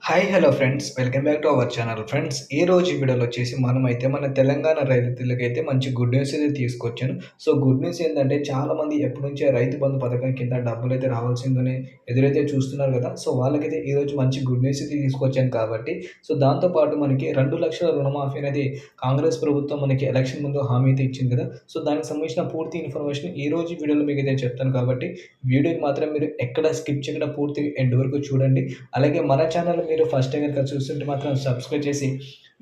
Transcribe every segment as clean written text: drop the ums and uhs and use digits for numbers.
Hi hello friends welcome back to our channel friends ఈ రోజు ఈ వీడియోలో వచ్చేసి మనమైతే మన తెలంగాణ రైతులకైతే మంచి గుడ్ న్యూస్ అయితే తీసుకొచ్చాను. సో గుడ్ న్యూస్ ఏంటంటే చాలామంది ఎప్పటి నుంచే రైతు బంధు పథకం కింద డబ్బులు అయితే రావాల్సిందని ఎదురైతే చూస్తున్నారు కదా. సో వాళ్ళకైతే ఈరోజు మంచి గుడ్ న్యూస్ అయితే తీసుకొచ్చాను కాబట్టి సో దాంతోపాటు మనకి 2,00,000 రుణమాఫీ అనేది కాంగ్రెస్ ప్రభుత్వం మనకి ఎలక్షన్ ముందు హామీ అయితే ఇచ్చింది కదా. సో దానికి సంబంధించిన పూర్తి ఇన్ఫర్మేషన్ ఈ రోజు వీడియోలో మీకు అయితే చెప్తాను కాబట్టి వీడియోని మాత్రం మీరు ఎక్కడ స్కిప్ చేయకుండా పూర్తి ఎండ్ వరకు చూడండి. అలాగే మన ఛానల్ మీరు ఫస్ట్ టైం కనుక చూస్తుంటే మాత్రం సబ్స్క్రైబ్ చేసి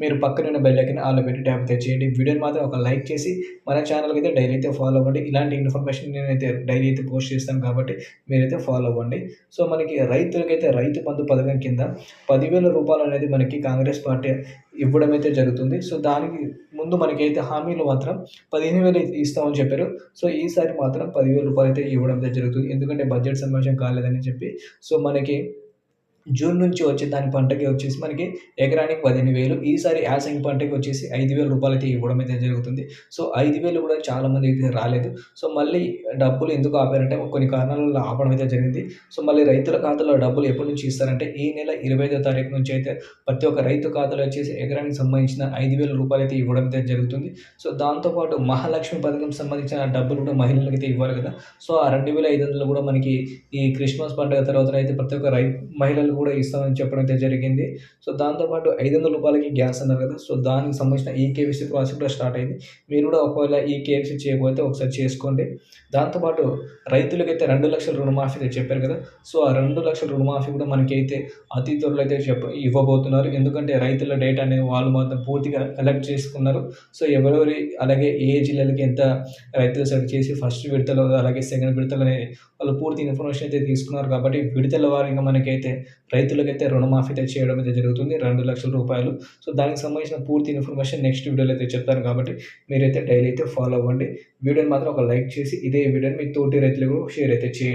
మీరు పక్కనున్న బెల్ ఐకాన్ ఆల్ పెట్టి ట్యాప్ అయితే చేయండి. వీడియోని మాత్రం ఒక లైక్ చేసి మన ఛానల్‌కి అయితే డైలీ అయితే ఫాలో అవ్వండి. ఇలాంటి ఇన్ఫర్మేషన్ నేనైతే డైలీ అయితే పోస్ట్ చేస్తాను కాబట్టి మీరైతే ఫాలో అవ్వండి. సో మనకి రైతులకైతే రైతు బంధు పథకం కింద 10,000 అనేది మనకి కాంగ్రెస్ పార్టీ ఇవ్వడం అయితే జరుగుతుంది. సో దానికి ముందు మనకైతే హామీలు మాత్రం 15,000 ఇస్తామని చెప్పారు. సో ఈసారి మాత్రం 10,000 అయితే ఇవ్వడం అయితే జరుగుతుంది. ఎందుకంటే బడ్జెట్ సమావేశం కాలేదని చెప్పి. సో మనకి జూన్ నుంచి వచ్చే దాని పంటకి వచ్చేసి మనకి ఎకరానికి 15,000 ఈసారి యాసంగి పంటకి వచ్చేసి 5,000 అయితే ఇవ్వడం అయితే జరుగుతుంది. సో 5,000 కూడా చాలామందికి రాలేదు. సో మళ్ళీ డబ్బులు ఎందుకు ఆపారంటే కొన్ని కారణాల వల్ల ఆపడం అయితే జరిగింది. సో మళ్ళీ రైతుల ఖాతాలో డబ్బులు ఎప్పటి నుంచి ఇస్తారంటే ఈ నెల 25వ తారీఖు నుంచి అయితే ప్రతి ఒక్క రైతు ఖాతాలో వచ్చేసి ఎకరానికి సంబంధించిన 5,000 అయితే ఇవ్వడం అయితే జరుగుతుంది. సో దాంతోపాటు మహాలక్ష్మి పథకం సంబంధించిన డబ్బులు కూడా మహిళలకైతే ఇవ్వాలి కదా. సో ఆ 2,500 కూడా మనకి ఈ క్రిస్మస్ పండుగ తర్వాత అయితే ప్రతి ఒక్క మహిళలు కూడా ఇస్తామని చెప్పడం అయితే జరిగింది. సో దాంతోపాటు 500 గ్యాస్ అన్నారు కదా. సో దానికి సంబంధించిన ఈకేవైసీ ప్రాసెస్ కూడా స్టార్ట్ అయింది. మీరు కూడా ఒకవేళ ఈకేవైసీ చేయకపోతే ఒకసారి చేసుకోండి. దాంతోపాటు రైతులకైతే 2,00,000 రుణమాఫీ అయితే చెప్పారు కదా. సో ఆ 2,00,000 రుణమాఫీ కూడా మనకైతే అతి త్వరలో అయితే ఇవ్వబోతున్నారు. ఎందుకంటే రైతుల డేటా అనేది వాళ్ళు మాత్రం పూర్తిగా కలెక్ట్ చేసుకున్నారు. సో ఎవరెవరి అలాగే ఏ జిల్లాలకి ఎంత రైతులు సెలెక్ట్ చేసి ఫస్ట్ విడతలో అలాగే సెకండ్ విడతలని వాళ్ళు పూర్తి ఇన్ఫర్మేషన్ అయితే తీసుకున్నారు కాబట్టి విడతల వారీగా మనకైతే రైతులకైతే రుణమాఫీ అయితే చేయడం అయితే జరుగుతుంది 2,00,000. సో దానికి సంబంధించిన పూర్తి ఇన్ఫర్మేషన్ నెక్స్ట్ వీడియోలో అయితే చెప్తాను కాబట్టి మీరైతే డైలీ అయితే ఫాలో అవ్వండి. వీడియోని మాత్రం ఒక లైక్ చేసి ఇదే వీడియోని మీ తోటి రైతులకు షేర్ అయితే చేయండి.